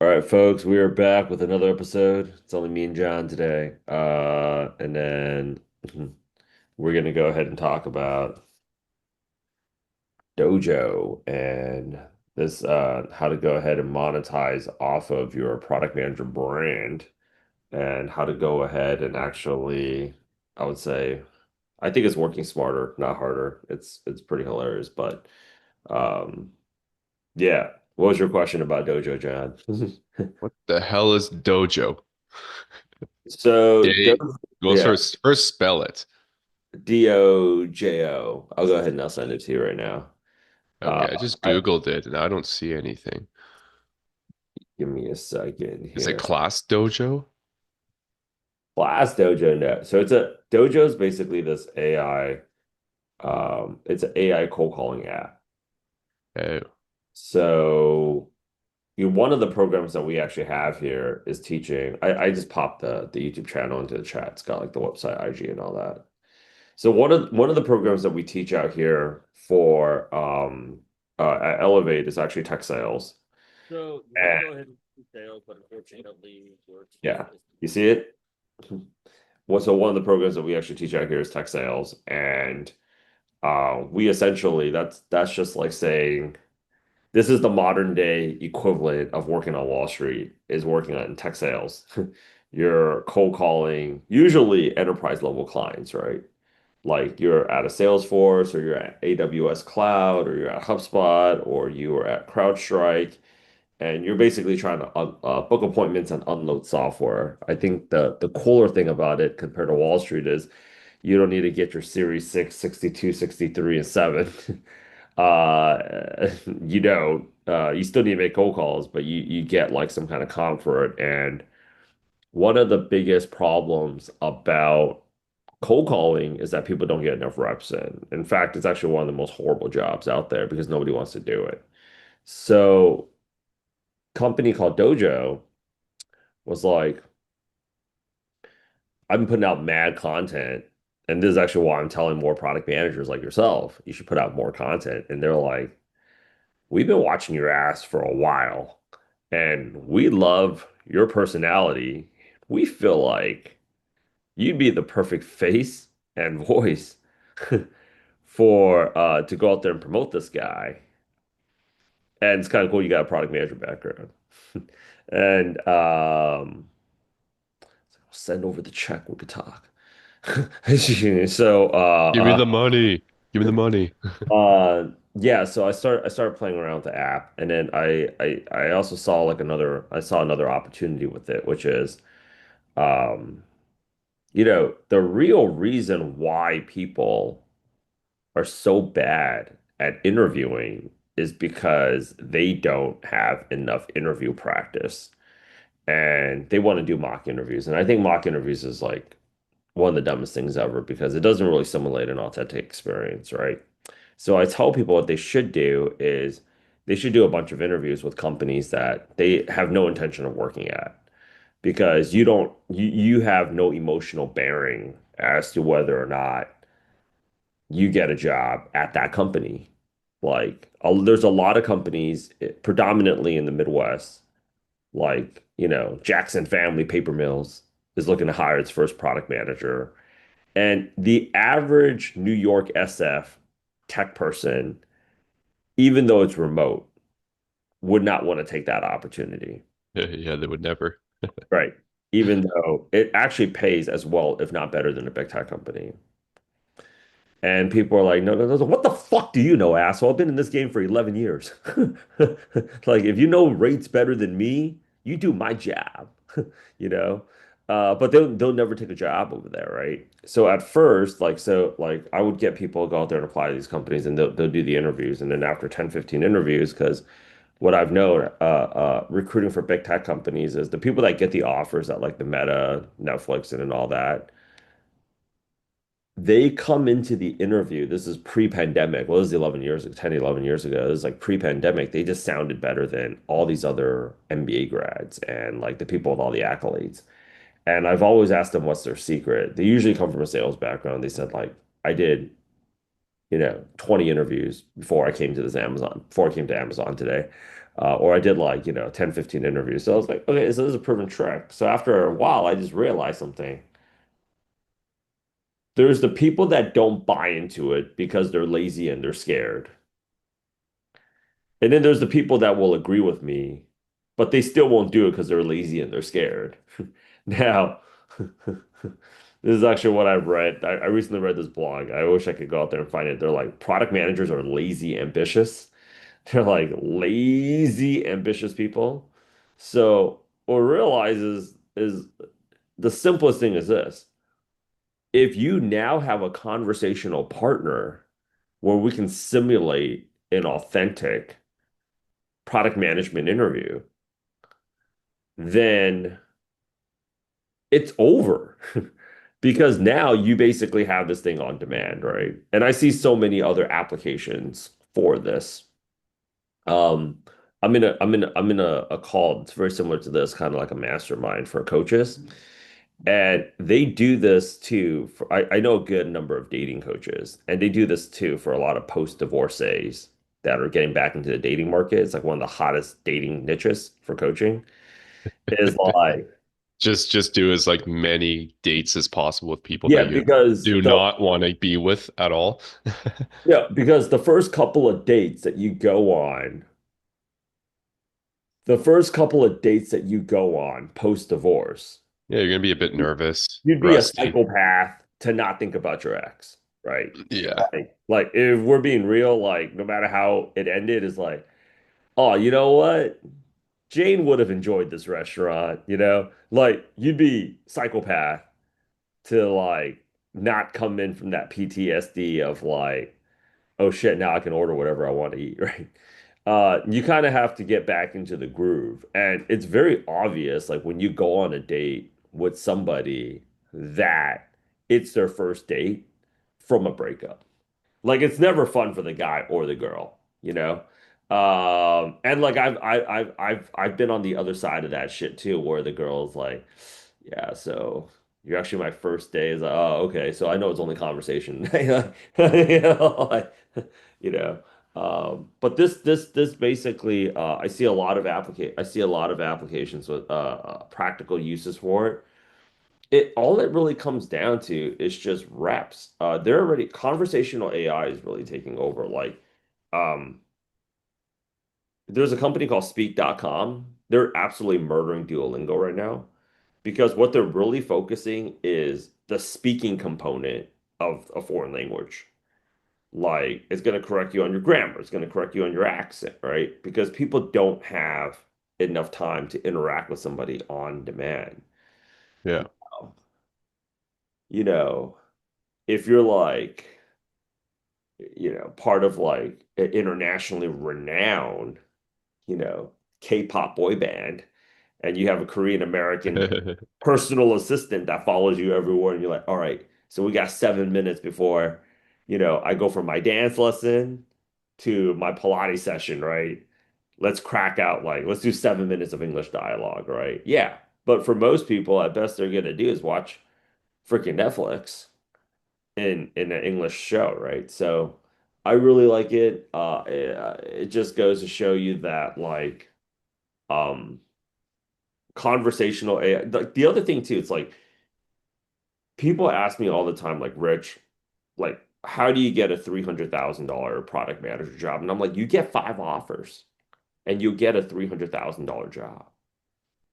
All right, folks, we are back with another episode. It's only me and John today. And then we're gonna go ahead and talk about Dojo and this how to go ahead and monetize off of your product manager brand and how to go ahead and actually, I would say, I think it's working smarter, not harder. It's pretty hilarious, but um yeah. What was your question about Dojo, John? What the hell is dojo? So, D Well, yeah. first spell it. Dojo. I'll go ahead and I'll send it to you right now. Uh, Okay, I just I, Googled it and I don't see anything. Give me a second Is it here. class dojo? Class Dojo Net. So Dojo is basically this AI. It's an AI cold calling app. Oh, So one of the programs that we actually have here is teaching. I just popped the YouTube channel into the chat. It's got like the website, IG, and all that. So one of the programs that we teach out here for at Elevate is actually tech sales. So you want to And go ahead and do sales, but unfortunately, your yeah, team is you see it? So one of the programs that we actually teach out here is tech sales, and we essentially that's just like saying this is the modern day equivalent of working on Wall Street is working on tech sales. You're cold calling usually enterprise level clients, right? Like you're at a Salesforce or you're at AWS Cloud or you're at HubSpot or you are at CrowdStrike and you're basically trying to book appointments and unload software. I think the cooler thing about it compared to Wall Street is you don't need to get your Series 6, 62, 63, and 7. You don't. You still need to make cold calls, but you get like some kind of comp for it. And one of the biggest problems about cold calling is that people don't get enough reps in. In fact, it's actually one of the most horrible jobs out there because nobody wants to do it. So, company called Dojo was like, I've been putting out mad content, and this is actually why I'm telling more product managers like yourself, you should put out more content. And they're like, we've been watching your ass for a while, and we love your personality. We feel like you'd be the perfect face and voice for to go out there and promote this guy. And it's kind of cool you got a product manager background. And send over the check, we could talk. So give me the money. Give me the money. yeah, so I started playing around with the app and then I also saw like another opportunity with it, which is um the real reason why people are so bad at interviewing is because they don't have enough interview practice and they want to do mock interviews. And I think mock interviews is like one of the dumbest things ever because it doesn't really simulate an authentic experience, right? So I tell people what they should do is they should do a bunch of interviews with companies that they have no intention of working at because you have no emotional bearing as to whether or not you get a job at that company. Like there's a lot of companies predominantly in the Midwest, like, Jackson Family Paper Mills is looking to hire its first product manager. And the average New York SF tech person, even though it's remote, would not want to take that opportunity. Yeah, they would never. Right. Even though it actually pays as well, if not better than a big tech company. And people are like, no, no, no, what the fuck do you know, asshole? I've been in this game for 11 years. Like, if you know rates better than me, you do my job, you know? But they'll never take a job over there, right? So at first, like I would get people to go out there and apply to these companies and they'll do the interviews. And then after 10, 15 interviews, because what I've known recruiting for big tech companies is the people that get the offers at like the Meta, Netflix, and all that they come into the interview. This is pre-pandemic. Well, this is 11 years ago, 10, 11 years ago. This is like pre-pandemic. They just sounded better than all these other MBA grads and like the people with all the accolades. And I've always asked them what's their secret. They usually come from a sales background. They said like, I did, 20 interviews before I came to Amazon today. Or I did like, 10, 15 interviews. So I was like, okay, so this is a proven trick. So after a while, I just realized something. There's the people that don't buy into it because they're lazy and they're scared. And then there's the people that will agree with me, but they still won't do it because they're lazy and they're scared. Now, this is actually what I've read. I recently read this blog. I wish I could go out there and find it. They're like, product managers are lazy, ambitious. They're like lazy, ambitious people. So what we realize is the simplest thing is this. If you now have a conversational partner where we can simulate an authentic product management interview, then it's over. Because now you basically have this thing on demand, right? And I see so many other applications for this. Um, I'm in a call. It's very similar to this, kind of like a mastermind for coaches. And they do this too I know a good number of dating coaches, and they do this too for a lot of post-divorcees that are getting back into the dating market. It's like one of the hottest dating niches for coaching is like, Just do as like many dates as possible with people yeah, that you because do the not want to be with at all. yeah, because the first couple of dates that you go on, post-divorce, Yeah, you're gonna be a bit nervous, you'd be a rusty. psychopath to not think about your ex, right? Yeah. Like if we're being real, like no matter how it ended, is like, oh, you know what? Jane would have enjoyed this restaurant, you know? Like you'd be psychopath to like not come in from that PTSD of like, oh shit, now I can order whatever I want to eat, right? You kind of have to get back into the groove. And it's very obvious, like when you go on a date with somebody that it's their first date from a breakup. Like it's never fun for the guy or the girl, you know? And like I've been on the other side of that shit too, where the girl's like, yeah, so you're actually my first day. Is like, oh, okay. So I know it's only conversation. You know, like, you know. But this basically I see a lot of applications with practical uses for it. It all it really comes down to is just reps. They're already conversational AI is really taking over. Like, um, there's a company called Speak.com. They're absolutely murdering Duolingo right now because what they're really focusing is the speaking component of a foreign language. Like, it's going to correct you on your grammar, it's going to correct you on your accent, right? Because people don't have enough time to interact with somebody on demand. Yeah. You know, if you're like, part of like an internationally renowned, you know, K-pop boy band, and you have a Korean American personal assistant that follows you everywhere, and you're like, all right, so we got 7 minutes before, I go from my dance lesson to my Pilates session, right? Let's crack out like, let's do 7 minutes of English dialogue, right? Yeah. But for most people, at best they're gonna do is watch freaking Netflix in an English show, right? So I really like it. It just goes to show you that like um conversational AI. The other thing too, it's like people ask me all the time, like, Rich, like, how do you get a $300,000 product manager job? And I'm like, you get 5 offers and you get a $300,000 job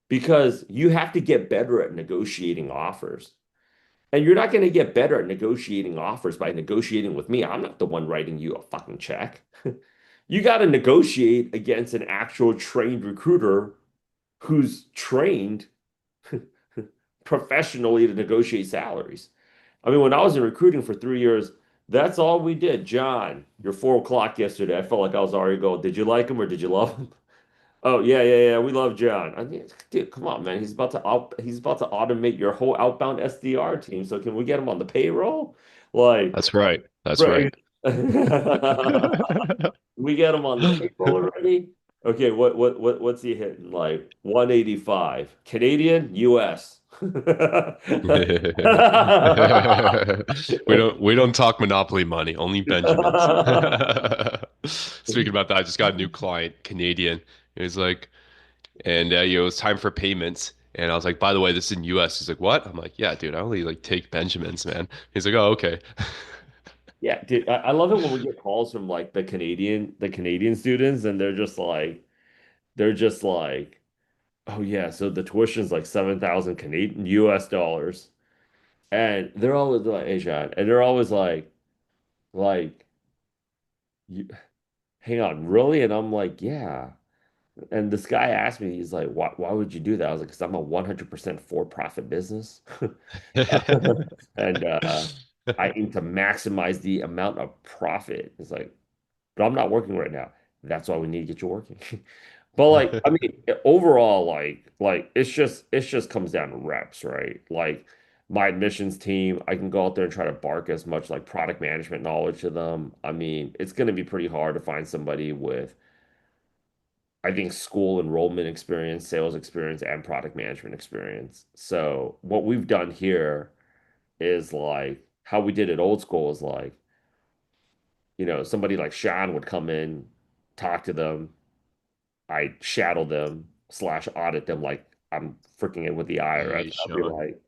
because you have to get better at negotiating offers. And you're not going to get better at negotiating offers by negotiating with me. I'm not the one writing you a fucking check. You got to negotiate against an actual trained recruiter who's trained professionally to negotiate salaries. I mean, when I was in recruiting for 3 years, that's all we did. John, your 4 o'clock yesterday. I felt like I was already going. Did you like him or did you love him? Oh yeah, yeah, yeah. We love John. I mean, dude, come on, man. He's about to automate your whole outbound SDR team. So can we get him on the payroll? Like, That's right. That's right. right. We get him on the payroll already? Okay, what's he hitting? Like 185 Canadian, US. We don't talk monopoly money, only Benjamins. Speaking about that, I just got a new client, Canadian. He's like, and it's time for payments. And I was like, by the way, this is in US. He's like, what? I'm like, yeah, dude, I only like take Benjamins, man. He's like, oh, okay. Yeah, dude, I love it when we get calls from like the Canadian students, and they're just like, oh yeah, so the tuition's like 7,000 Canadian US dollars. And they're always like, hey, Sean, and they're always like, you, hang on, really? And I'm like, yeah. And this guy asked me, he's like, why would you do that? I was like, because I'm a 100% for-profit business. And I aim to maximize the amount of profit. It's like, but I'm not working right now. That's why we need to get you working. But like, I mean, overall, it's just comes down to reps, right? Like my admissions team, I can go out there and try to bark as much like product management knowledge to them. I mean, it's going to be pretty hard to find somebody with, I think, school enrollment experience, sales experience, and product management experience. So what we've done here is like how we did it old school is like, somebody like Sean would come in, talk to them, I shadow them slash audit them like I'm freaking it with the IRS. Hey, I'll be Sean. like,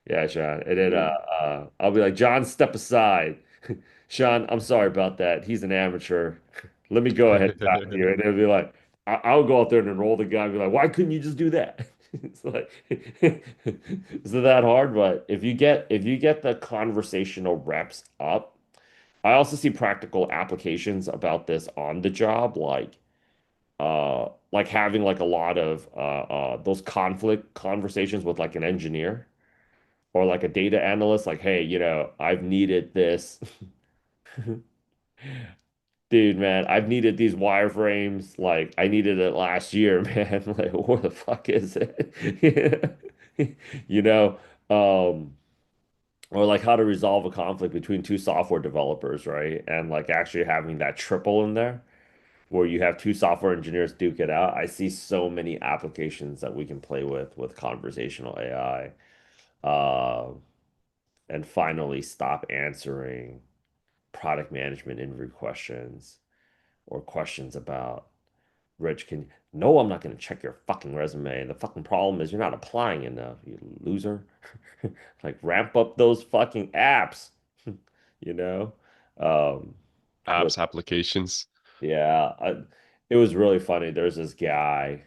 yeah, Sean. And then I'll be like, John, step aside. Sean, I'm sorry about that. He's an amateur. Let me go ahead and talk to you. And they'll be like, I'll go out there and enroll the guy and be like, why couldn't you just do that? It's like, is it that hard? But if you get the conversational reps up, I also see practical applications about this on the job, like having like a lot of those conflict conversations with like an engineer or like a data analyst, like, hey, I've needed this. Dude, man, I've needed these wireframes. Like, I needed it last year, man. Like, where the fuck is it? You know, um, or like how to resolve a conflict between two software developers, right? And like actually having that triple in there where you have two software engineers duke it out. I see so many applications that we can play with conversational AI. And finally stop answering product management interview questions or questions about Rich, can no, I'm not going to check your fucking resume. The fucking problem is you're not applying enough, you loser. Like ramp up those fucking apps, you know? Um, but Apps, applications. yeah, it was really funny. There's this guy,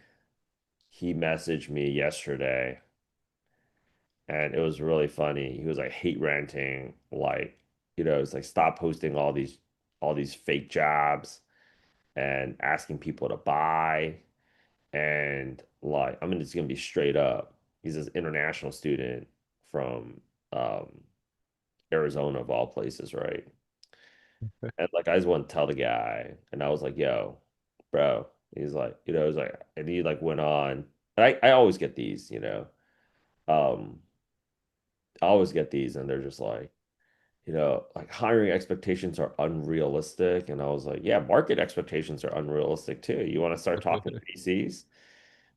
he messaged me yesterday, and it was really funny. He was like hate ranting, like, it's like stop posting all these fake jobs and asking people to buy. And like, I mean, it's gonna be straight up. He's this international student from um, Arizona of all places, right? And like, I just want to tell the guy, and I was like, "Yo, bro." He's like, he's like, and he like went on. And I always get these, um, I always get these, and they're just like, like hiring expectations are unrealistic. And I was like, yeah, market expectations are unrealistic too. You want to start talking to VCs?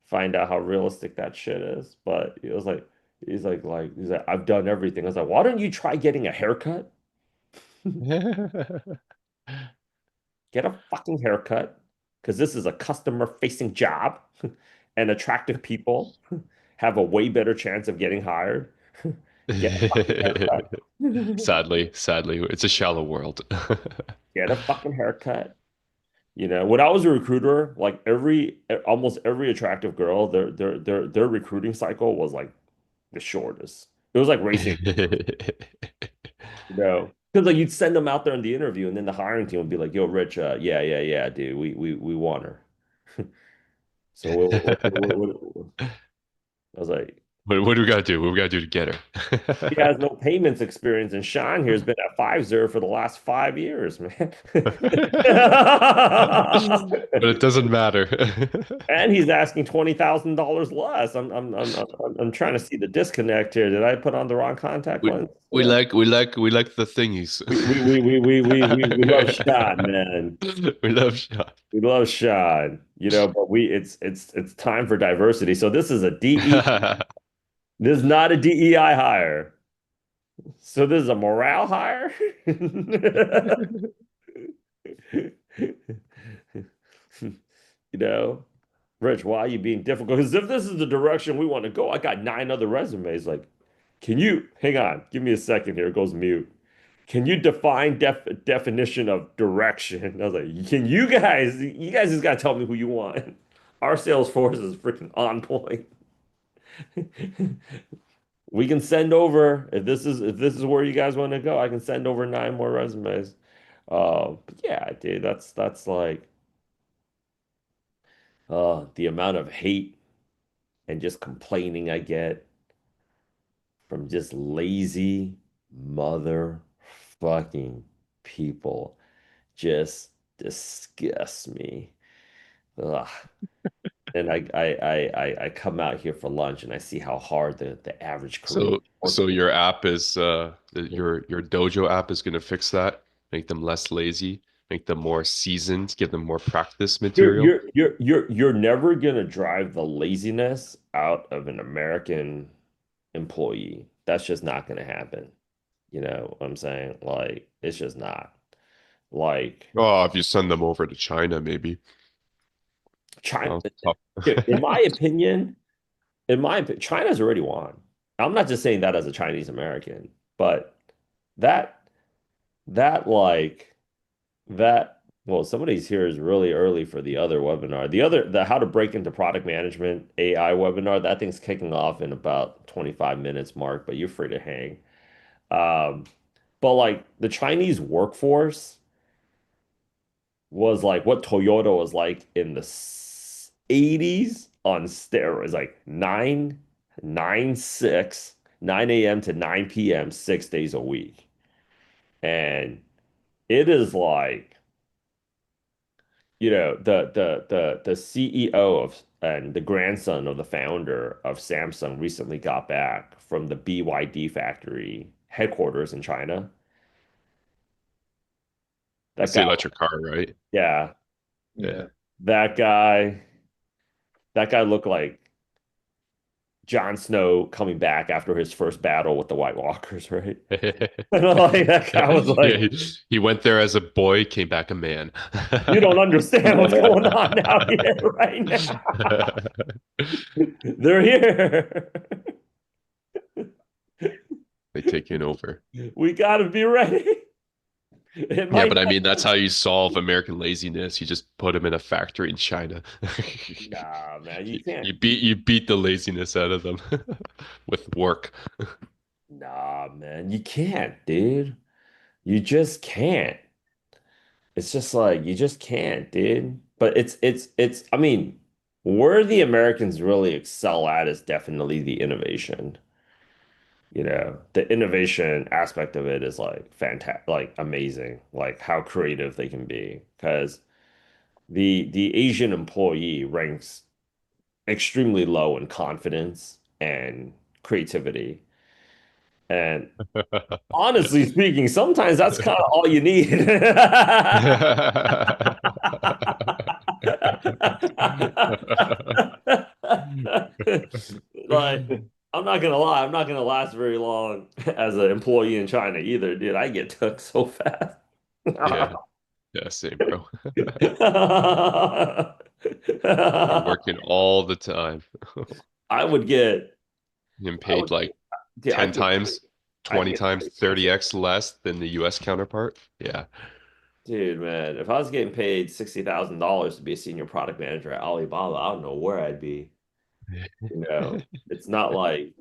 Find out how realistic that shit is. But it was like, he's like, I've done everything. I was like, why don't you try getting a haircut? Get a fucking haircut, because this is a customer facing job, and attractive people have a way better chance of getting hired. Get a fucking haircut. Sadly, it's a shallow world. Get a fucking haircut. When I was a recruiter, like almost every attractive girl, their recruiting cycle was like the shortest. It was like racing, because like you'd send them out there in the interview, and then the hiring team would be like, "Yo, Rich, yeah, yeah, yeah, dude, we want her." So I was like, What do we gotta do? What do we gotta do to get "He her? has no payments experience, and Sean here has been at Pfizer for the last 5 years, man." But it doesn't matter. And he's asking $20,000 less. I'm trying to see the disconnect here. Did I put on the wrong contact We lens? we like the thingies. We love Sean, man. We love shot. We love Sean, but it's time for diversity. So this is a DE. This is not a DEI hire. So this is a morale hire? You know, Rich, why are you being difficult? Because if this is the direction we want to go, I got nine other resumes. Like, can you hang on? Give me a second here. It goes mute. Can you define definition of direction? I was like, can you guys just gotta tell me who you want. Our sales force is freaking on point. We can send over if this is where you guys want to go, I can send over nine more resumes. But yeah, dude, that's like the amount of hate and just complaining I get from just lazy motherfucking people just disgusts me. Ugh. And I come out here for lunch and I see how hard the average Korean So working. your app is your Dojo app is gonna fix that, make them less lazy, make them more seasoned, give them more practice material. You're never gonna drive the laziness out of an American employee. That's just not gonna happen. You know what I'm saying? Like, it's just not. Like Oh, if you send them over to China, maybe. China, Oh, tough. in my opinion, China's already won. I'm not just saying that as a Chinese American, but that that like that well, somebody's here is really early for the other webinar. The how to break into product management AI webinar, that thing's kicking off in about 25 minutes mark, but you're free to hang. Um, but like the Chinese workforce was like what Toyota was like in the 80s on steroids, like 9 a.m. to 9 p.m., 6 days a week. And it is like, the CEO of and the grandson of the founder of Samsung recently got back from the BYD factory headquarters in China. That That's the guy, electric car, right? yeah, Yeah. that guy, that guy looked like Jon Snow coming back after his first battle with the White Walkers, right? And like that guy was Yeah, like, he went there as a boy, came back a man. "You don't understand what's going on out here right now. They're here. They taking over. We gotta be ready. It Yeah, might but I not." mean, that's how you solve American laziness. You just put them in a factory in China. Nah, man, you You, can't. you beat the laziness out of them with work. Nah, man, you can't, dude. You just can't. It's just like you just can't, dude. But it's. I mean, where the Americans really excel at is definitely the innovation. The innovation aspect of it is like fantastic, like amazing, like how creative they can be. Because the Asian employee ranks extremely low in confidence and creativity. And honestly speaking, sometimes that's kind of all you need. Like, I'm not gonna lie, I'm not gonna last very long as an employee in China either, dude. I get took so fast. Yeah, yeah, same, bro. You're working all the time. I would get, Getting I would, paid like dude, 10 times, I'd 20 get times, pretty handsome. 30x less than the US counterpart. Yeah. Dude, man, if I was getting paid $60,000 to be a senior product manager at Alibaba, I don't know where I'd be. It's not like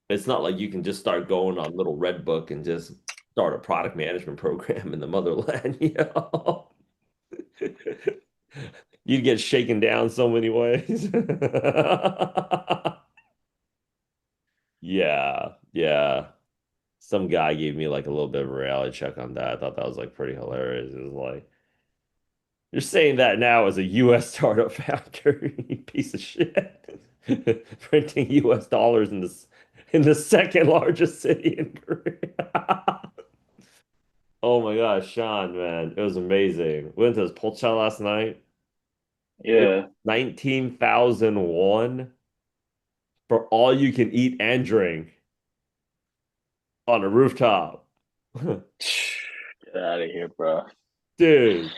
you can just start going on little red book and just start a product management program in the motherland. You'd get shaken down so many ways. Yeah, yeah. Some guy gave me like a little bit of a reality check on that. I thought that was like pretty hilarious. It was like, you're saying that now as a US startup founder, you piece of shit. Printing US dollars in the second largest city in Korea. Oh my gosh, Sean, man, it was amazing. We went to this Pulcha last night. It was Yeah. 19,001 for all you can eat and drink on a rooftop. Get out of here, bro. Dude,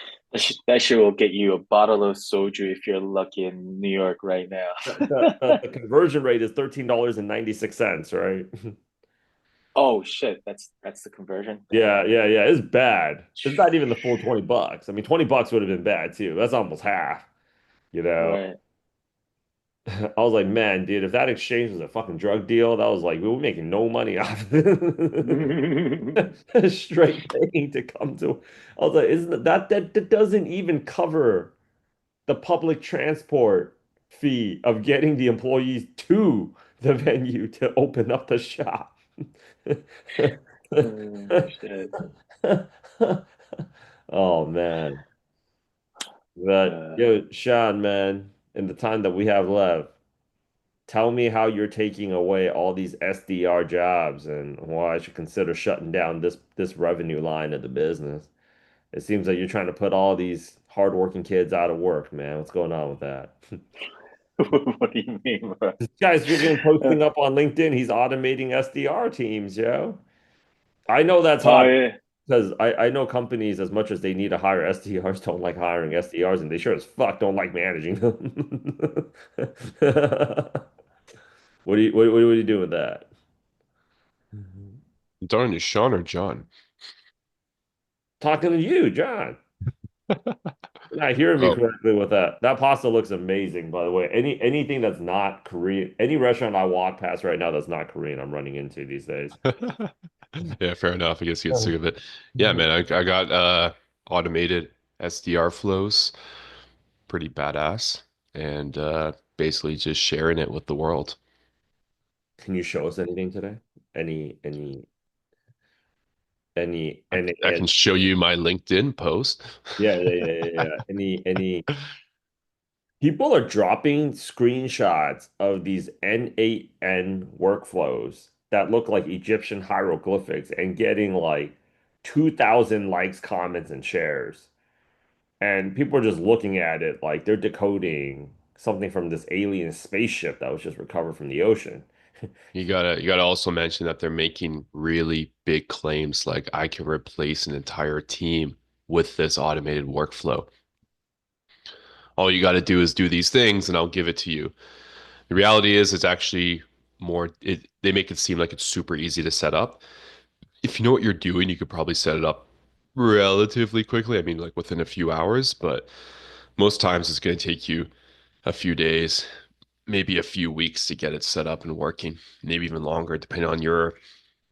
That shit will get you a bottle of soju if you're lucky in New York right now. the conversion rate is $13.96, right? Oh shit, that's the conversion. Damn. Yeah, yeah, yeah. It's bad. It's not even the full $20. I mean, $20 would have been bad too. That's almost half, you know. Right. I was like, man, dude, if that exchange was a fucking drug deal, that was like we were making no money off of it. Straight paying to come to. I was like, isn't that doesn't even cover the public transport fee of getting the employees to the venue to open up the shop. Oh shit. Oh man. But Uh, yo, Sean, man, in the time that we have left, tell me how you're taking away all these SDR jobs and why I should consider shutting down this revenue line of the business. It seems like you're trying to put all these hardworking kids out of work, man. What's going on with that? what do you mean, bro? This guy's freaking posting up on LinkedIn. He's automating SDR teams, yo. I know that's Oh hot yeah. because I know companies, as much as they need to hire SDRs, don't like hiring SDRs, and they sure as fuck don't like managing them. What do you do with that? Darn, is Sean or John? Talking to you, John. You're not hearing me Oh. correctly with that. That pasta looks amazing, by the way. Anything that's not Korean, any restaurant I walk past right now that's not Korean, I'm running into these days. Yeah, fair enough. I guess you get sick Oh. of it. Yeah, man, I got automated SDR flows, pretty badass, and basically just sharing it with the world. Can you show us anything today? Any, any, any, any, I can show you my LinkedIn post. yeah, yeah, yeah, yeah, yeah. Any people are dropping screenshots of these N8N workflows that look like Egyptian hieroglyphics and getting like 2,000 likes, comments, and shares. And people are just looking at it like they're decoding something from this alien spaceship that was just recovered from the ocean. You gotta also mention that they're making really big claims like I can replace an entire team with this automated workflow. All you gotta do is do these things and I'll give it to you. The reality is it's actually they make it seem like it's super easy to set up. If you know what you're doing, you could probably set it up relatively quickly. I mean, like within a few hours, but most times it's going to take you a few days, maybe a few weeks to get it set up and working, maybe even longer, depending on your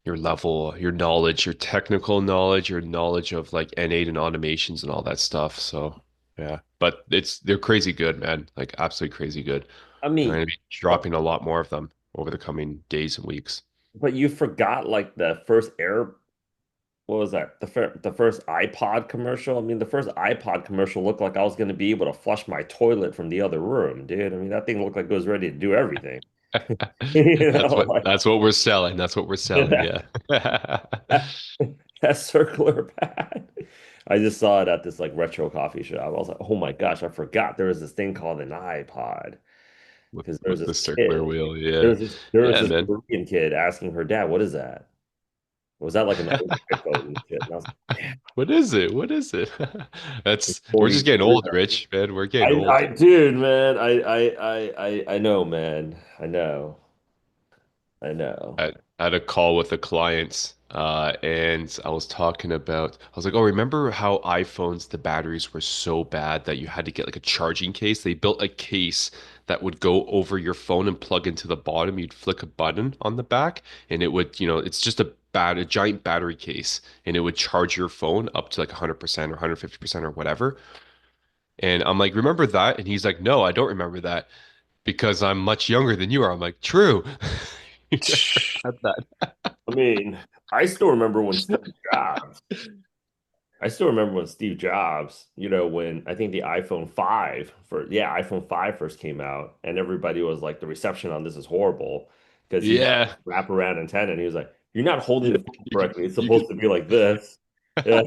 level, your knowledge, your technical knowledge, your knowledge of like N8 and automations and all that stuff. So yeah, but they're crazy good, man. Like absolutely crazy good. I And I'm mean, gonna be dropping a lot more of them over the coming days and weeks. but you forgot like the first air, what was that? The first iPod commercial. I mean, the first iPod commercial looked like I was going to be able to flush my toilet from the other room, dude. I mean, that thing looked like it was ready to do everything. You That's know, what like that's what we're selling. That's what we're selling. that, Yeah. that circular pad. I just saw it at this like retro coffee shop. I was like, oh my gosh, I forgot there was this thing called an iPod With because with the circular wheel. Yeah. there was Yeah, this man. Korean kid asking her dad, "What is that?" Was that like an old iPhone and shit? And I was like, "Damn, What is it? What is it? That's we're 40 just getting years old, Rich, man. We're getting I old. dude, man. I know, man. I know. I know. I had a call with a client, and I was talking about, I was like, oh, remember how iPhones, the batteries were so bad that you had to get like a charging case? They built a case that would go over your phone and plug into the bottom. You'd flick a button on the back, and it would, it's just a giant battery case, and it would charge your phone up to like 100% or 150% or whatever. And I'm like, remember that? And he's like, no, I don't remember that because I'm much younger than you are. I'm like, true. You never had that. I mean, I still remember when Steve Jobs. I still remember when Steve Jobs, when I think the iPhone 5 first came out, and everybody was like, the reception on this is horrible because he bought Yeah. a wraparound antenna, and he was like, "You're not holding Yeah. the phone You could correctly. It's you supposed could to be like this." Yeah.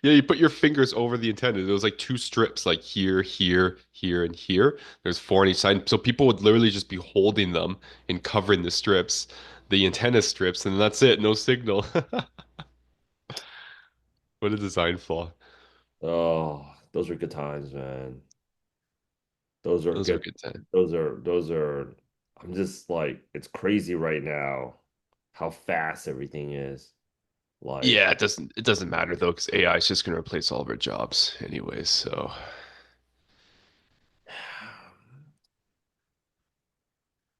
Yeah, you put your fingers over the antenna. There was like two strips, like here, here, here, and here. There's four on each side. So people would literally just be holding them and covering the strips, the antenna strips, and that's it. No signal. What a design flaw. Oh, those are good times, man. Those are Those are good. good times. Those are. I'm just like, it's crazy right now how fast everything is. Like, Yeah, it doesn't matter though, because AI is just gonna replace all of our jobs anyways. So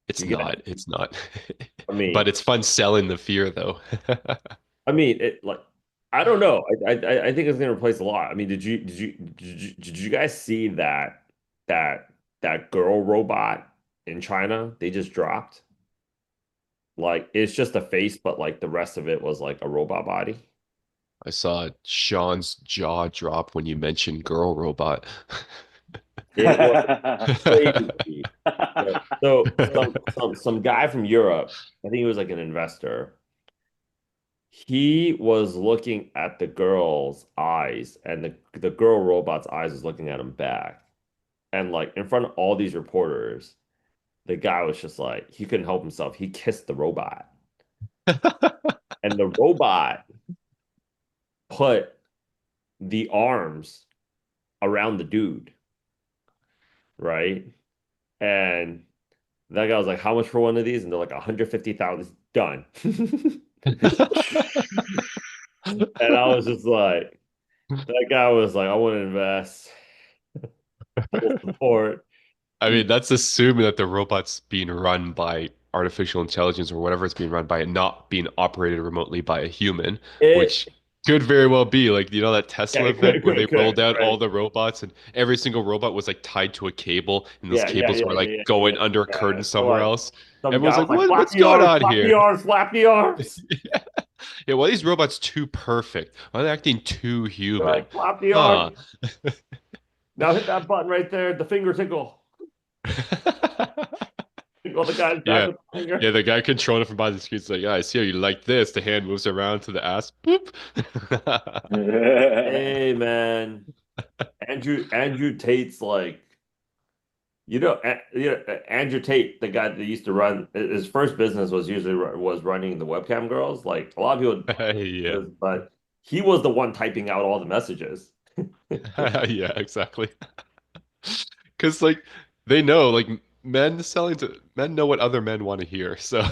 it's you guys, not. It's not. I But mean, it's fun selling the fear though. it like, I don't know. I think it's gonna replace a lot. I mean, did you guys see that that girl robot in China they just dropped? Like, it's just a face, but like the rest of it was like a robot body. I saw Sean's jaw drop when you mentioned girl robot. It was crazy. So some guy from Europe, I think he was like an investor. He was looking at the girl's eyes, and the girl robot's eyes was looking at him back. And like in front of all these reporters, the guy was just like he couldn't help himself. He kissed the robot, and the robot put the arms around the dude, right? And that guy was like, "How much for one of these?" And they're like, 150,000. Done. And I was just like, that guy was like, I want to invest full support. I mean, that's assuming that the robot's being run by artificial intelligence or whatever it's being run by and not being operated remotely by a human, It, which could very well be like, that yeah, Tesla it could, event it where could, they it could, rolled out right? all the robots and every single robot was like tied to a cable and those Yeah, yeah, cables yeah, were yeah, like yeah, yeah, going under a yeah. curtain So somewhere like, else. some Everyone's guy like, was like, what's going on flap the here? arms, flap the arms. Yeah, why are these robots too perfect? Why are they acting too They're human? like, flap the Huh. arms. Now hit that button right there, the finger tickle. Tickle the guy's back Yeah. with the finger. Yeah, the guy controlling it from behind the screen's like, yeah, I see how you like this. The hand moves around to the ass. Boop. Hey man, Andrew Tate's like, Andrew Tate, the guy that used to run his first business was usually was running the webcam girls. Like a lot of people, Yeah. but he was the one typing out all the messages. Yeah, exactly. Because like they know, like men know what other men want to hear. So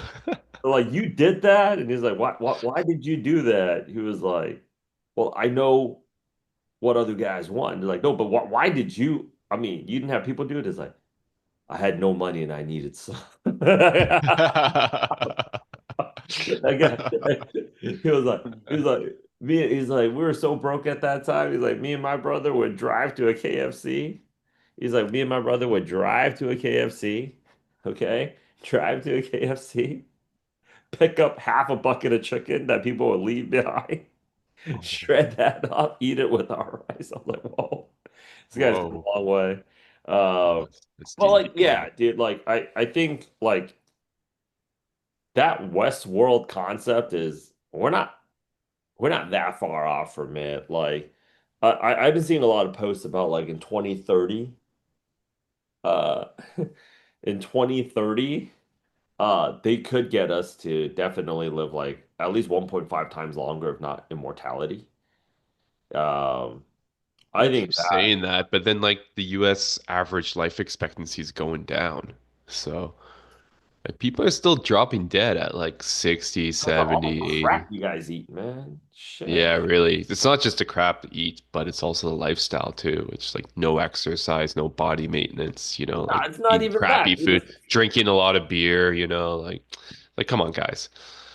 Like, you did that, and he's like, why did you do that? He was like, well, I know what other guys want. They're like, no, but why did you? I mean, you didn't have people do it. It's like, I had no money and I needed some. That he's like, we were so broke at that time. He's like, me and my brother would drive to a KFC. He's like, me and my brother would drive to a KFC. Okay. Drive to a KFC, pick up half a bucket of chicken that people would leave behind, shred that up, eat it with our rice. I was like, whoa, this guy's come Whoa. a long way. Whoa, Um, it's but like, deep. yeah, dude, like I think like that Westworld concept is we're not that far off from it. Like I've been seeing a lot of posts about like in 2030, uh in 2030, they could get us to definitely live like at least 1.5 times longer, if not immortality. Um, I You think keep that saying that, but then like the US average life expectancy is going down. So like people are still dropping dead at like 60, that's all the 70, 80. crap you guys eat, man. Shit. Yeah, really. It's not just the crap to eat, but it's also the lifestyle too. It's like no exercise, no body maintenance, Nah, like it's not eating even that, crappy dude. food, drinking a lot of beer, like come on, guys.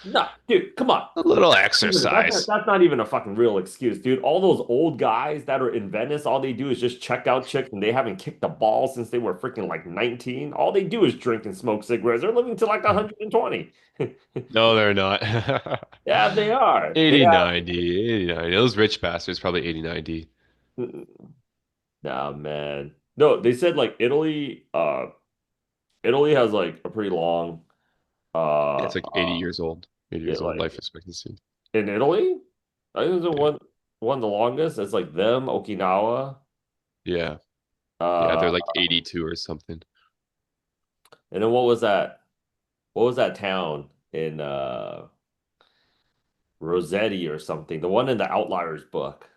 No, dude, come on. A little That's exercise. that's not even a fucking real excuse, dude. All those old guys that are in Venice, all they do is just check out chicks and they haven't kicked the ball since they were freaking like 19. All they do is drink and smoke cigarettes. They're living to like 120. No, they're not. Yeah, they are. They 80, have 90, 80, 90. Those rich bastards probably 80, 90. Nah, man. No, they said like Italy has like a pretty long Yeah, it's like 80 years old. 80 years old like life expectancy. in Italy? I think there's a one. one of the longest. It's like them, Okinawa. Yeah. Yeah, Uh, they're like 82 or something. and then what was that? What was that town in Rossetti or something? The one in the Outliers book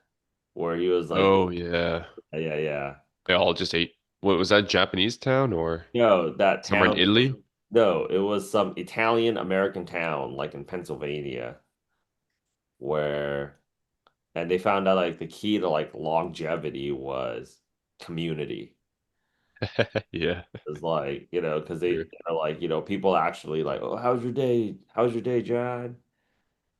where he was like, Oh yeah. yeah, yeah. They all just ate. What was that, Japanese town or No, that somewhere in town. Italy? No, it was some Italian American town, like in Pennsylvania, where and they found out like the key to like longevity was community. Yeah. It's like, because Sure. they are like, people actually like, oh, how's your day? How's your day, John?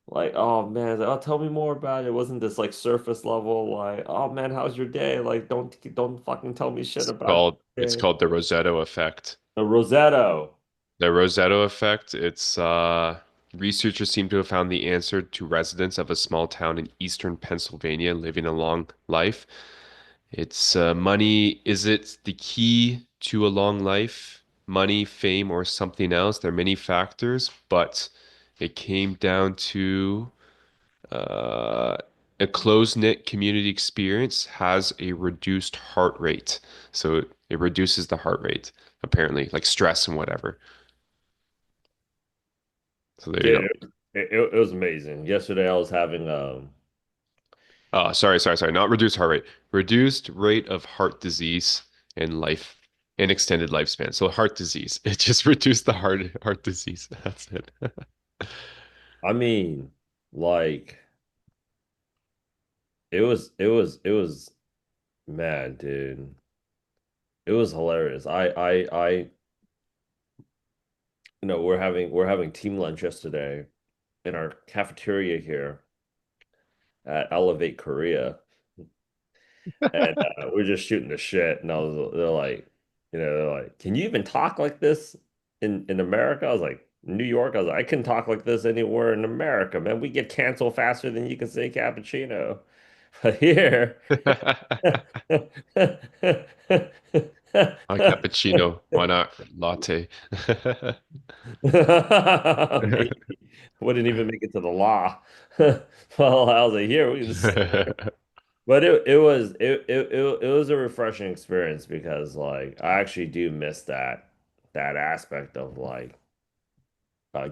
Like, oh man, oh, tell me more about it. It wasn't this like surface level, like, oh man, how's your day? Like, don't fucking tell me shit about It's your day. called the Rosetto effect. The Rosetto. The Rosetto effect, it's researchers seem to have found the answer to residents of a small town in eastern Pennsylvania living a long life. It's money. Is it the key to a long life? Money, fame, or something else? There are many factors, but it came down to uh, a close-knit community experience has a reduced heart rate. So it reduces the heart rate, apparently, like stress and whatever. So there you Dude, go. it was amazing. Yesterday I was having Sorry. Not reduced heart rate. Reduced rate of heart disease and life and extended lifespan. So heart disease. It just reduced the heart disease. That's it. I mean, like it was mad, dude. It was hilarious. We're having team lunch yesterday in our cafeteria here at Elevate Korea, and we're just shooting the shit. And they're like, can you even talk like this in America? I was like, New York. I was like, I can talk like this anywhere in America, man. We get canceled faster than you can say cappuccino. But here, A cappuccino. Why not? Latte. maybe wouldn't even make it to the law. Well, I was like, here we can say, but it was a refreshing experience because like I actually do miss that aspect of like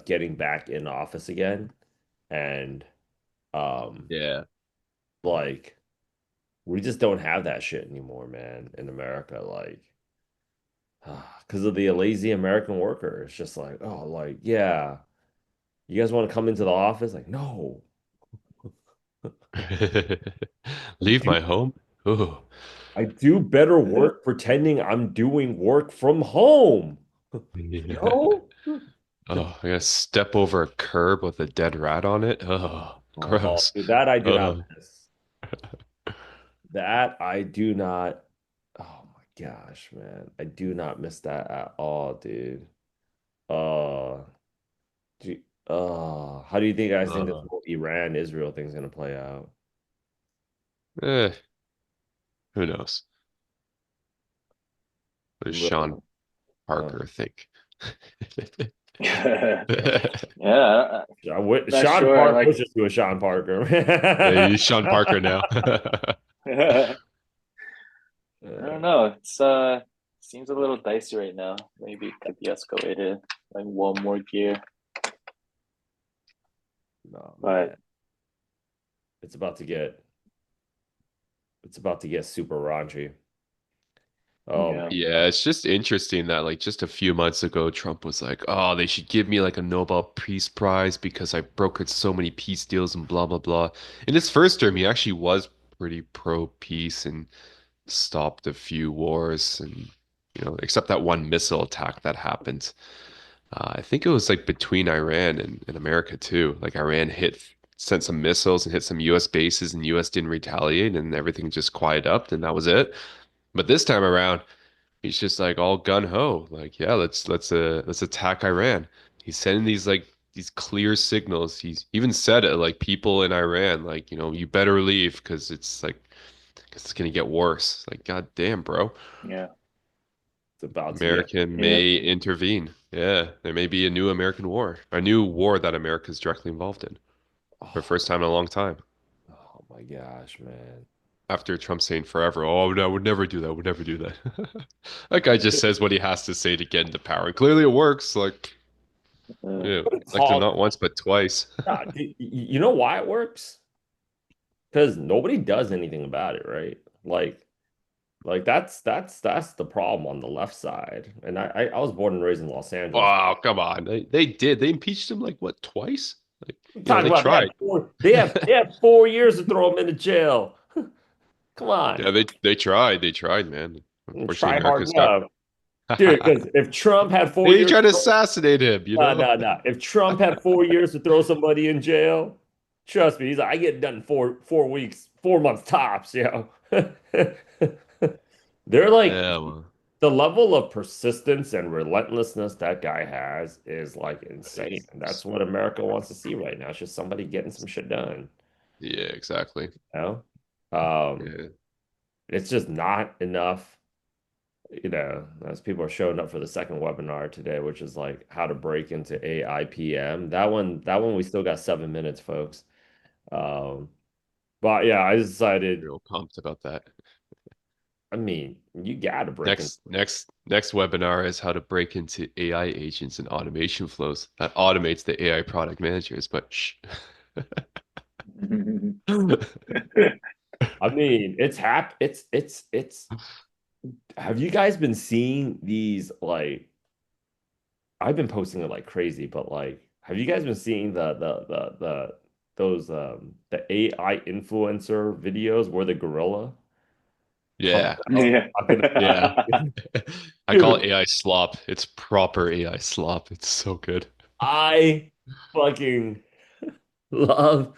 getting back in office again and um Yeah. like we just don't have that shit anymore, man, in America. Like because of the lazy American worker. It's just like, oh, like, yeah, you guys want to come into the office? Like, no. I Leave my do home? Ooh. I do better work pretending I'm doing work from home. Yeah. Yo. Oh, I gotta step over a curb with a dead rat on it. Oh, Oh, gross. dude, that I do not Oh. miss. That I do not. Oh my gosh, man. I do not miss that at all, dude. Uh, how do you think guys think this Uh, whole Iran-Israel thing's gonna play out? eh, who knows? What does Look, Sean uh, Parker think? Yeah, not Sean sure. Park. Like, Let's just do a Sean Parker. He's Sean Parker now. I don't Uh, know. It's seems a little dicey right now. Maybe it could be escalated like one more gear, no, but man. It's about to get it's about to get super raunchy. Oh my yeah, Yeah, it's just interesting that like just a few months ago, Trump was like, "Oh, they should give me like a Nobel Peace Prize because I brokered so many peace deals and blah blah blah." In his first term, he actually was pretty pro peace and stopped a few wars and except that one missile attack that happened. I think it was like between Iran and America too. Like Iran sent some missiles and hit some US bases and US didn't retaliate and everything just quieted up and that was it. But this time around, he's just like all gun ho. Like, yeah, let's attack Iran. He's sending these clear signals. He's even said it like people in Iran, like, you better leave because it's gonna get worse. Like, god damn, bro. yeah, it's about to get America yeah. may intervene. Yeah, there may be a new American war, a new war that America is directly involved in for the oh, first time in a long time. oh my my gosh, man. After Trump saying forever, oh no, would never do that, would never do that. That guy just says what he has to say to get into power. And clearly it works. Like, yeah, But it's elected hard. not once but twice. Nah, you know why it works? Because nobody does anything about it, right? Like that's the problem on the left side. And I was born and raised in Los Angeles. Wow, come on. They did. They impeached him like what, twice? Like, Talk they about tried. they have 4 years to throw him into jail. Come on. Yeah, they tried. They tried, man. And Unfortunately, try hard America's got enough. Dude, because if Trump had four they years, tried to assassinate him, you no, know? no, no. If Trump had 4 years to throw somebody in jail, trust me, he's like, I get done in 4 weeks, 4 months tops, They're like Yeah, well, the level of persistence and relentlessness that guy has is like insane. And that's what America wants to see right now. It's just somebody getting some shit done, yeah, exactly. you know? Um, Yeah. it's just not enough. As people are showing up for the second webinar today, which is like how to break into AIPM. That one we still got 7 minutes, folks. Um, but yeah, I decided, Real pumped about that. I mean, you gotta break into Next webinar is how to break into AI agents and automation flows that automates the AI product managers, but shh. I mean, it's have you guys been seeing these like I've been posting it like crazy, but like have you guys been seeing the those the AI influencer videos where the gorilla comes Yeah, out Yeah. talking yeah. about I call it dude, AI slop. It's proper AI slop. It's so good. I fucking love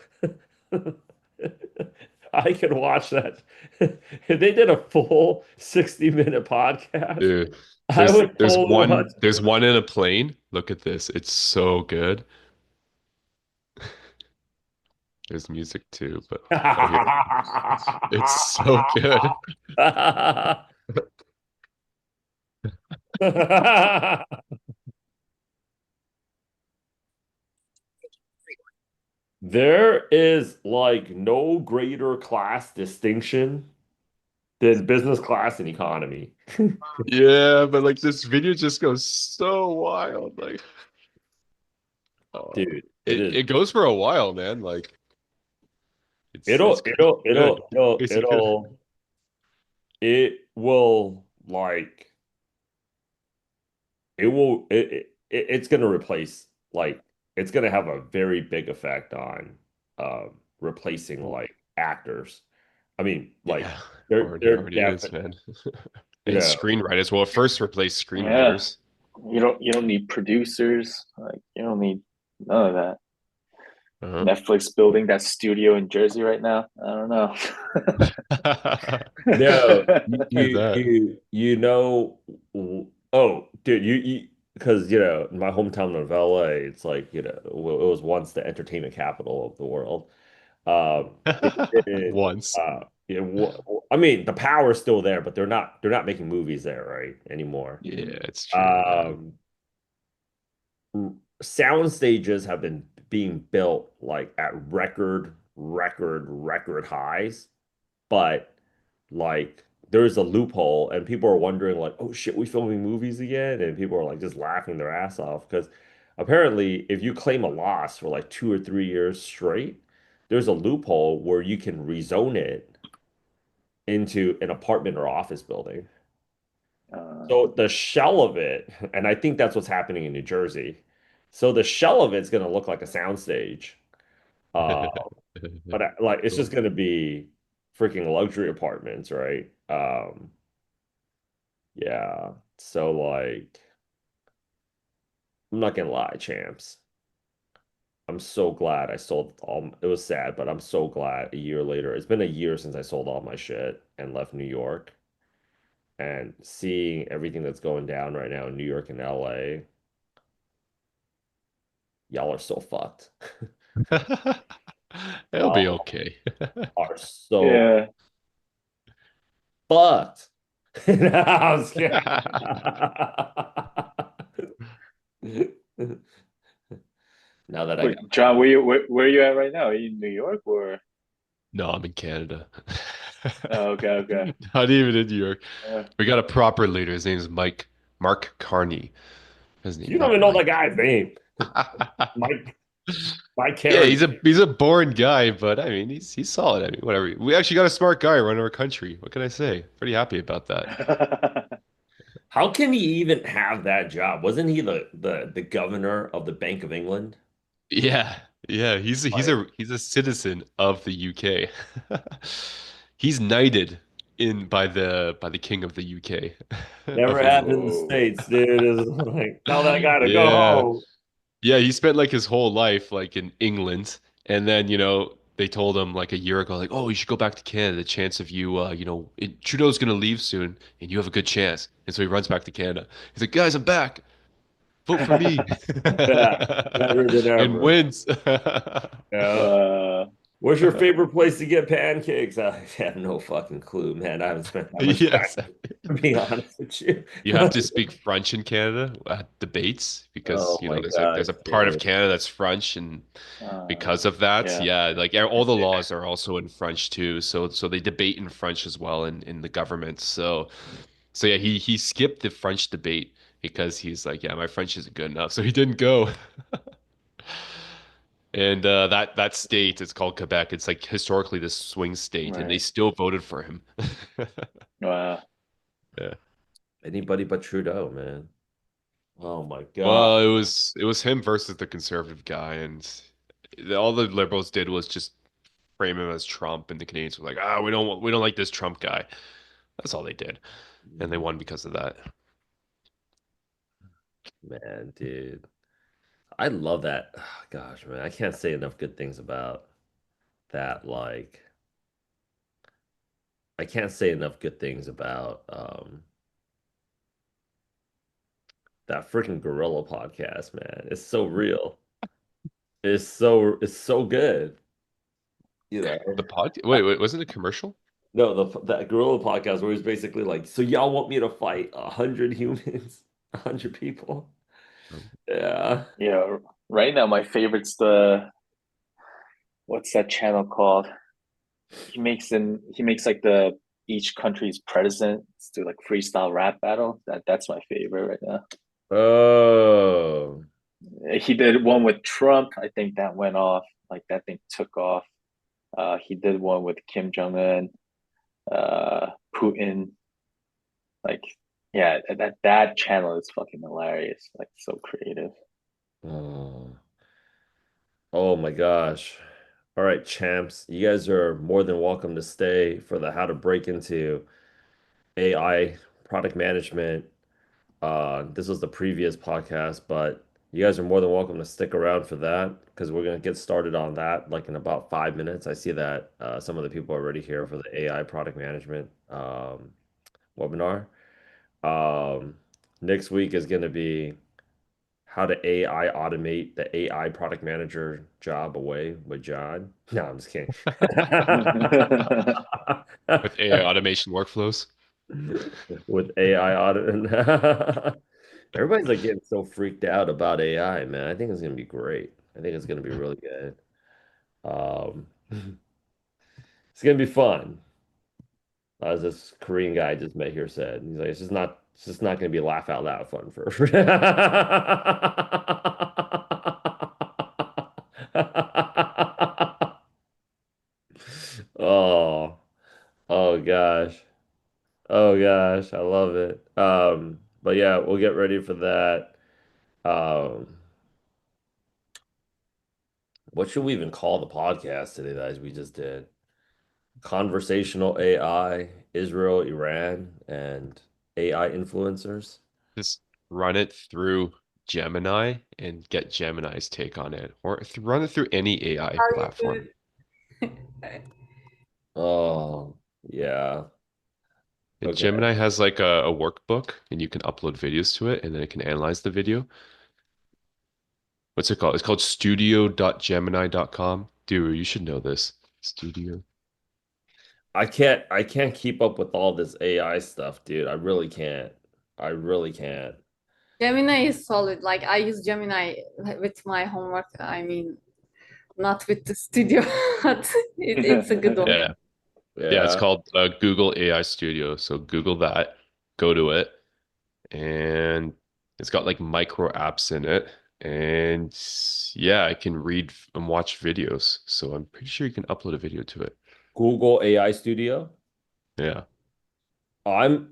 I could watch that. If they did a full 60-minute podcast, Dude, I would totally watch. there's one in a plane. Look at this. It's so good. There's music too, but oh here. It's so good. There is like no greater class distinction than business class and economy. Yeah, but like this video just goes so wild. Like, Dude, it it is. it goes for a while, man. Like it's It'll, it'll, good. it'll, it'll, Crazy good. it'll, it will like, it's going to replace, like, it's going to have a very big effect on replacing like actors. I mean, like, Yeah, they're already is, definitely, man. you And know, screenwriters. Well, first replace Yeah. screenwriters. You don't need producers. Like you don't need none of that. Uh-huh. Netflix building that studio in Jersey right now. I don't know. no, Heard that. oh, dude, because my hometown of LA, it's like, it was once the entertainment capital of the world. They did, Once. I mean, the power is still there, but they're not making movies there, right, anymore. Yeah, it's true. Yeah. Um, Sound stages have been being built like at record highs, but like there's a loophole and people are wondering like, oh shit, we filming movies again? And people are like just laughing their ass off because apparently if you claim a loss for like 2 or 3 years straight, there's a loophole where you can rezone it into an apartment or office building. Uh, So the shell of it, and I think that's what's happening in New Jersey. So the shell of it's going to look like a soundstage. Uh, but like it's just Cool. going to be freaking luxury apartments, right? Yeah. So like I'm not gonna lie, champs. I'm so glad I sold all it was sad, but I'm so glad a year later. It's been a year since I sold all my shit and left New York. And seeing everything that's going down right now in New York and LA, y'all are so fucked. It'll be Y'all okay. are so yeah. fucked. No, I'm just kidding. Now that I Wait, got John, where you at right now? Are you in New York or? No, I'm in Canada. Oh, okay, okay. Not even in New York. Uh, We got a proper leader. His name is Mark Carney. His name, You don't not even know that Mike. guy's name. Mike Mike Yeah, Carey. he's a boring guy, but I mean he's solid. I mean, whatever. We actually got a smart guy running our country. What can I say? Pretty happy about that. How can he even have that job? Wasn't he the governor of the Bank of England? Yeah, yeah. Like, He's a citizen of the UK. He's knighted in by the king of the UK never of happened England. in the Whoa. States, dude. It's like, tell that guy to go Yeah. home. Yeah, he spent like his whole life like in England, and then they told him like a year ago, like, oh, you should go back to Canada. The chance of you, Trudeau's gonna leave soon, and you have a good chance. And so he runs back to Canada. He's like, guys, I'm back. Vote for me, Yeah, better than and ever. wins. Yeah. Uh, What's your favorite place to get pancakes? I have no fucking clue, man. I haven't spent that much Yes, time, to be honest with you. you have to speak French in Canada at debates because Oh my there's gosh, a part of dude. Canada that's French, and uh, because of that, yeah. yeah, like all the laws are also in French too. So they debate in French as well in the government. So yeah, he skipped the French debate because he's like, yeah, my French isn't good enough, so he didn't go. And that state is called Quebec. It's like historically the swing state, and they Right. still voted for him. Wow. Yeah. Anybody but Trudeau, man. Oh my God. Well, it was him versus the conservative guy, and all the liberals did was just frame him as Trump, and the Canadians were like, ah, we don't like this Trump guy. That's all they did, and they won because of that. Man, dude. I love that. Oh, gosh, man. I can't say enough good things about that. Like, I can't say enough good things about that freaking Gorilla podcast, man. It's so real. It's so good. You The know. pod. Wait, wasn't it a commercial? No, that Gorilla podcast where he's basically like, so y'all want me to fight 100 humans, 100 people? Yeah. Yeah. Right now, my favorite's the what's that channel called? He makes like the each country's president do like freestyle rap battle. That's my favorite right now. Oh, He did one with Trump. I think that went off. Like that thing took off. He did one with Kim Jong Un, Putin. Like, yeah, that channel is fucking hilarious. Like, so creative. oh, oh my gosh. All right, champs. You guys are more than welcome to stay for the how to break into AI product management. This was the previous podcast, but you guys are more than welcome to stick around for that because we're gonna get started on that like in about 5 minutes. I see that some of the people are already here for the AI product management webinar. Um, Next week is gonna be how to AI automate the AI product manager job away with John. No, I'm just kidding. With AI automation workflows. With AI audit. Everybody's like getting so freaked out about AI, man. I think it's gonna be great. I think it's gonna be really good. Um, it's gonna be fun. As this Korean guy I just met here said, he's like, it's just not gonna be laugh out loud fun for. Oh, oh gosh. Oh gosh, I love it. But yeah, we'll get ready for that. Um, what should we even call the podcast today that we just did? Conversational AI, Israel, Iran, and AI influencers. Just run it through Gemini and get Gemini's take on it, or run it through any AI How you platform. do? Oh, yeah. And Okay. Gemini has like a workbook, and you can upload videos to it, and then it can analyze the video. What's it called? It's called studio.gemini.com. Dude, you should know this. Studio. I can't keep up with all this AI stuff, dude. I really can't. I really can't. Gemini is solid. Like I use Gemini with my homework. I mean, not with the studio, but it's a good one. Yeah. Yeah, it's Yeah. called Google AI Studio. So Google that, go to it, and it's got like micro apps in it. And yeah, I can read and watch videos. So I'm pretty sure you can upload a video to it. Google AI Studio. Yeah. I'm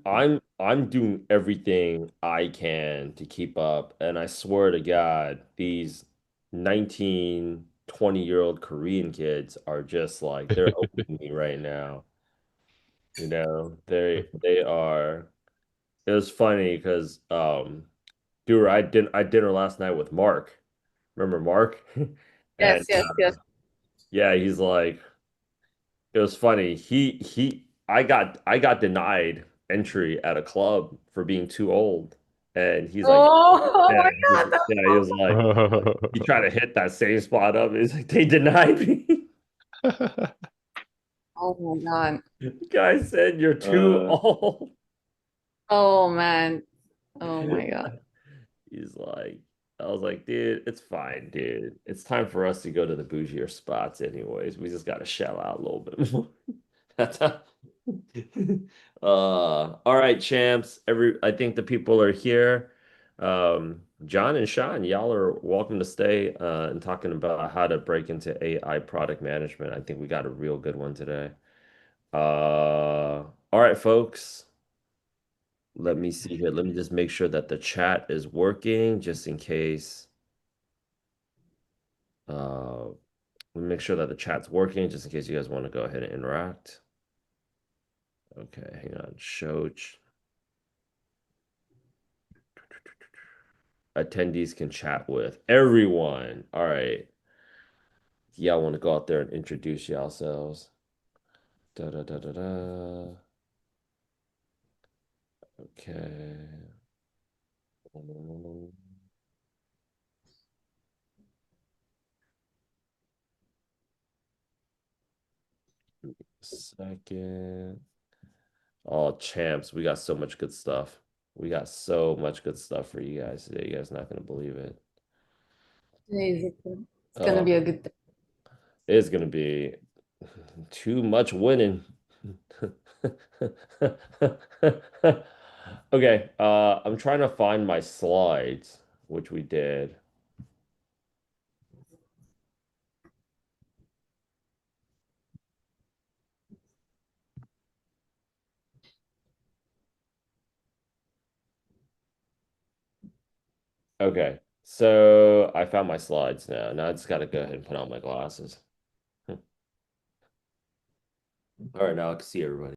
doing everything I can to keep up, and I swear to God, these 19, 20-year-old Korean kids are just like they're owning me right now. You know, they are. It was funny because dude, I had dinner last night with Mark. Remember Mark? And Yes, yes, yes. yeah, he's like, it was funny. I got denied entry at a club for being too old. And he's like, Oh, oh yeah, my God. yeah, he was like, he tried to hit that same spot up. He's like, they denied me. Oh my God. The guy said you're too Uh, old. Oh man. Oh my God. He's like, I was like, dude, it's fine, dude. It's time for us to go to the bougier spots anyways. We just gotta shell out a little bit more. That's how. All right, champs. I think the people are here. John and Sean, y'all are welcome to stay and talking about how to break into AI product management. I think we got a real good one today. All right, folks. Let me see here. Let me just make sure that the chat is working just in case. Let me make sure that the chat's working just in case you guys want to go ahead and interact. Okay, hang on. Attendees can chat with everyone. All right. Y'all want to go out there and introduce yourselves. Da da da da da. Okay. Second. Oh, champs, we got so much good stuff. We got so much good stuff for you guys today. You guys not gonna believe it. It's gonna Uh, be a good day. it's gonna be too much winning. Okay, I'm trying to find my slides, which we did. Okay, so I found my slides now. Now I just gotta go ahead and put on my glasses. All right, now I can see everybody.